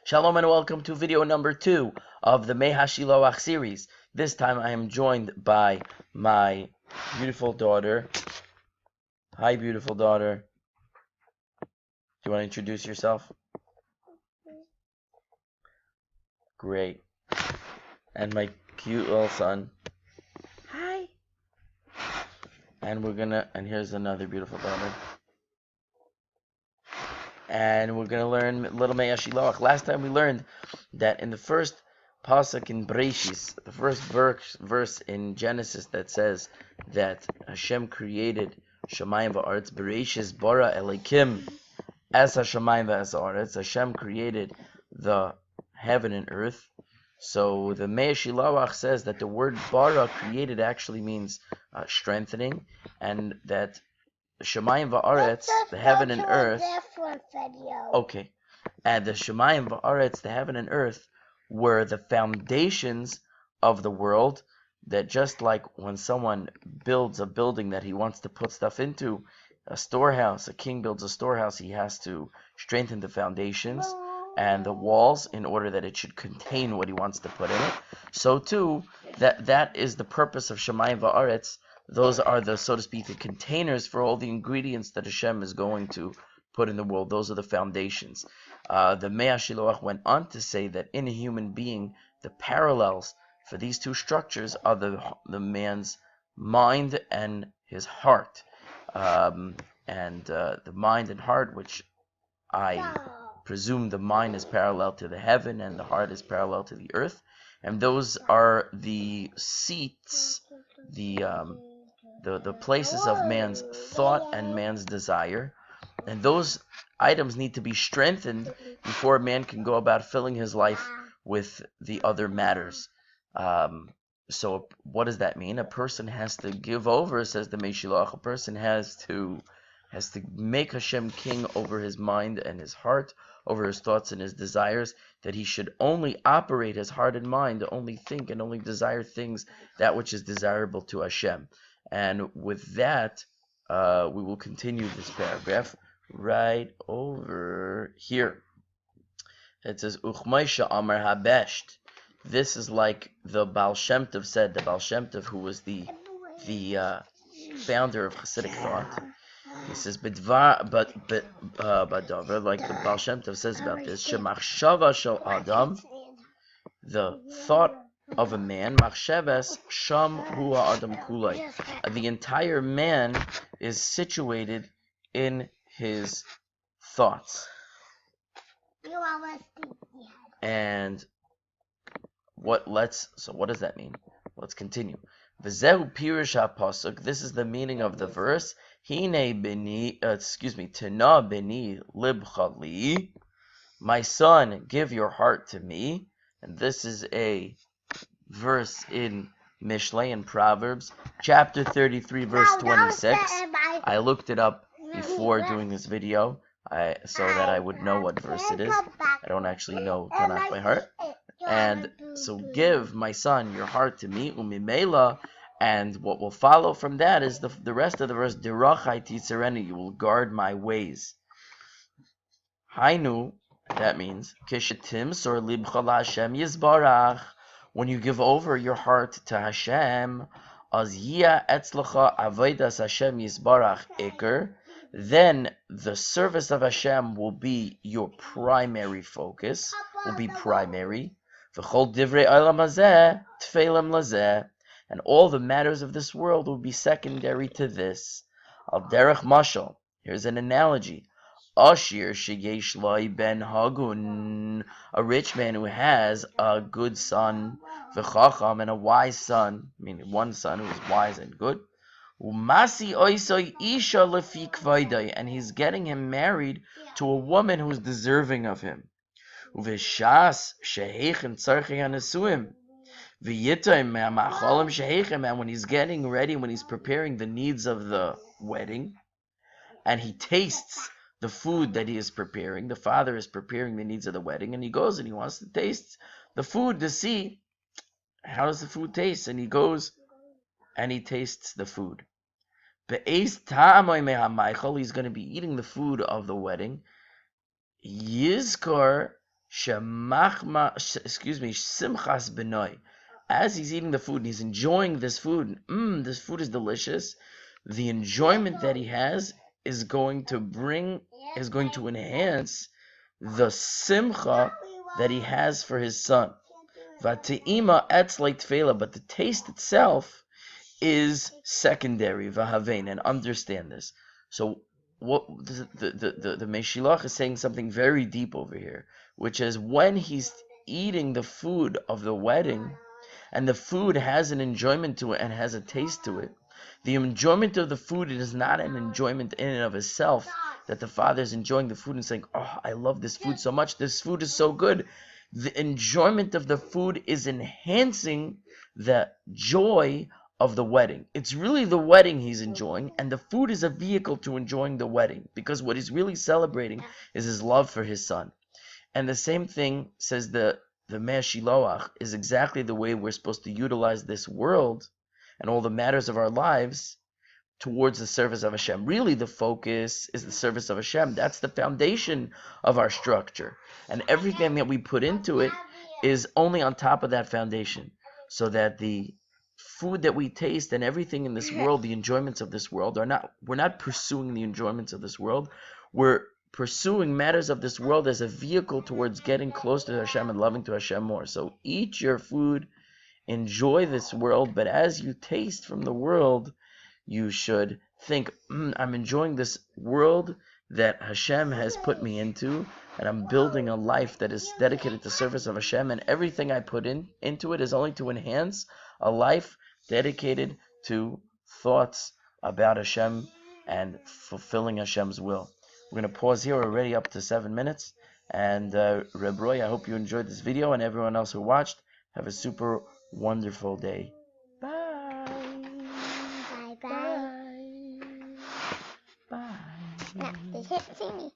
Shalom and welcome to video number 2 of the haShiloach series. This time I am joined by my beautiful daughter. Hi, beautiful daughter. Do you want to introduce yourself? Great. And my cute little son. Hi. And here's another beautiful daughter. And we're going to learn little haShiloach. Last time we learned that in the first pasuk in Bereshis, the first verse in Genesis that says that Hashem created Shamayim va'aretz, Bereshis bara Elokim es haShamayim v'es ha'aretz. Hashem created the heaven and earth. So the haShiloach says that the word bara, created, actually means strengthening, and that Shamayim va'aretz, the heaven and earth. Okay, and the Shamayim va'aretz, the heaven and earth, were the foundations of the world. That just like when someone builds a building that he wants to put stuff into, a storehouse, a king builds a storehouse, he has to strengthen the foundations and the walls in order that it should contain what he wants to put in it. So too, that is the purpose of Shamayim va'aretz. Those are the, so to speak, the containers for all the ingredients that Hashem is going to put in the world. Those are the foundations. The haShiloach went on to say that in a human being, the parallels for these two structures are the man's mind and his heart. The mind and heart, which I presume the mind is parallel to the heaven and the heart is parallel to the earth. And those are the seats, the places of man's thought and man's desire. And those items need to be strengthened before a man can go about filling his life with the other matters. So what does that mean? A person has to give over, says the haShiloach. A person has to make Hashem king over his mind and his heart, over his thoughts and his desires, that he should only operate his heart and mind, only think and only desire things, that which is desirable to Hashem. And with that, we will continue this paragraph right over here. It says, Uchmaisha Amar Habesht. This is like the Baal Shem Tov said, the Baal Shem Tov, who was the founder of Hasidic thought. He says, like the Baal Shem Tov says about this, Shemachshava shel Adam, the thought of a man, Machsheves Sham Hu Adam Kulai. The entire man is situated in his thoughts. And what does that mean? Let's continue. V'zehu pirish ha'pasuk. This is the meaning of the verse. Hine beni, tena beni libcha li. My son, give your heart to me. And this is a verse in Mishlei in Proverbs, chapter 33, verse 26. I looked it up before doing this video, so that I would know what verse it is. I don't actually know Tanakh by heart. And so give, my son, your heart to me, umimela, and what will follow from that is the rest of the verse, dirachai titzareni, you will guard my ways. Hainu, that means, kishetim sor libcha laHashem yizbarach, when you give over your heart to Hashem, az yia etzlacha avodas Hashem yizbarach iker, then the service of Hashem will be your primary focus, will be primary. V'chol divrei olam hazeh tfeilim lazeh, and all the matters of this world will be secondary to this. Al derech mashal, here's an analogy. Ashir sheyesh loi ben hagun, a rich man who has a good son, v'chacham, and a wise son, meaning one son who is wise and good. Umasi oisoi isha lefi kvaydai, and he's getting him married to a woman who's deserving of him. Uveshas sheheichem tzarchei hanesuim, v'yitayim ma'acholim sheheichem, and when he's getting ready, when he's preparing the needs of the wedding, and he tastes the food that he is preparing, the father is preparing the needs of the wedding, and he goes and he wants to taste the food to see how does the food taste, and he goes and he tastes the food. He's going to be eating the food of the wedding. Yizkor simchas benoi. As he's eating the food and he's enjoying this food, this food is delicious. The enjoyment that he has is going to enhance the simcha that he has for his son. Vateima etz leitfela, but the taste itself is secondary. Vahavein, and understand this. So what the Meshiloach is saying something very deep over here, which is when he's eating the food of the wedding, and the food has an enjoyment to it and has a taste to it. The enjoyment of the food is not an enjoyment in and of itself, that the father is enjoying the food and saying, oh, I love this food so much, this food is so good. The enjoyment of the food is enhancing the joy of the wedding. It's really the wedding he's enjoying, and the food is a vehicle to enjoying the wedding, because what he's really celebrating is his love for his son. And the same thing, says the haShiloach, is exactly the way we're supposed to utilize this world and all the matters of our lives towards the service of Hashem. Really, the focus is the service of Hashem. That's the foundation of our structure. And everything that we put into it is only on top of that foundation. So that the food that we taste and everything in this world, the enjoyments of this world, we're not pursuing the enjoyments of this world. We're pursuing matters of this world as a vehicle towards getting close to Hashem and loving to Hashem more. So eat your food, enjoy this world, but as you taste from the world, you should think, I'm enjoying this world that Hashem has put me into, and I'm building a life that is dedicated to service of Hashem, and everything I put into it is only to enhance a life dedicated to thoughts about Hashem and fulfilling Hashem's will. We're going to pause here. We're already up to 7 minutes. And Reb Roy, I hope you enjoyed this video, and everyone else who watched, have a super wonderful day. Bye. Bye. Bye. Bye. No, they can't see me.